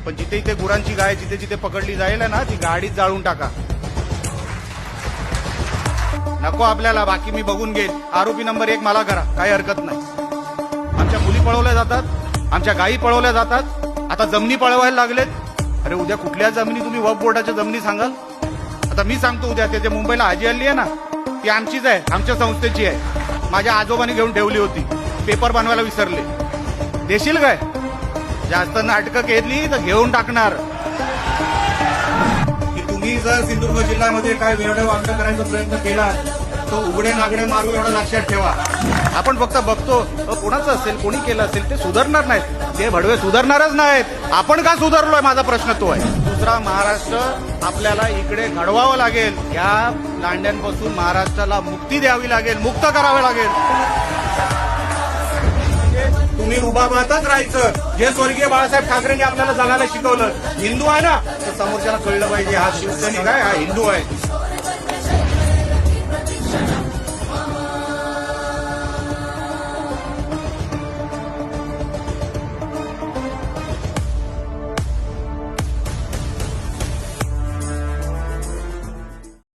पण जिथे इथे गुरांची गाय जिथे जिथे पकडली जाईल ना ती गाडीत जाळून टाका. नको आपल्याला, बाकी मी बघून घेईल. आरोपी नंबर 1 मला करा, काही हरकत नाही. आमच्या मुली पळवल्या जातात, आमच्या गायी पळवल्या जातात, आता जमिनी पळवायला लागलेत. अरे उद्या कुठल्या जमिनी तुम्ही वक्फ बोर्डाच्या जमिनी सांगाल? आता मी सांगतो उद्या ते मुंबईला हाजी आली आहे ना ती आमचीच आहे, आमच्या संस्थेची आहे. माझ्या आजोबांनी घेऊन ठेवली होती, पेपर बनवायला विसरले. देशील काय? जास्त नाटकं केली तर घेऊन टाकणार. की तुम्ही जर सिंधुदुर्ग जिल्ह्यामध्ये काय वेगळं वागणं करायचा प्रयत्न केला तो उघडे नागडे मारू, एवढं लक्षात ठेवा. आपण फक्त बघतो कोणाचं असेल, कोणी केलं असेल, ते सुधारणार नाहीत. ते भडवे सुधारणारच नाहीत. आपण का सुधारलोय माझा प्रश्न तो आहे. दुसरा महाराष्ट्र आपल्याला इकडे घडवावं लागेल. या लांड्यांपासून महाराष्ट्राला मुक्ती द्यावी लागेल, मुक्त करावं लागेल. तुम्ही रुबाबातच राहायचं, जे स्वर्गीय बाळासाहेब ठाकरेंनी आपल्याला जगायला शिकवलं. हिंदू आहे ना तर समोरच्याला कळलं पाहिजे हा शिवसैनिक आहे, हा हिंदू आहे.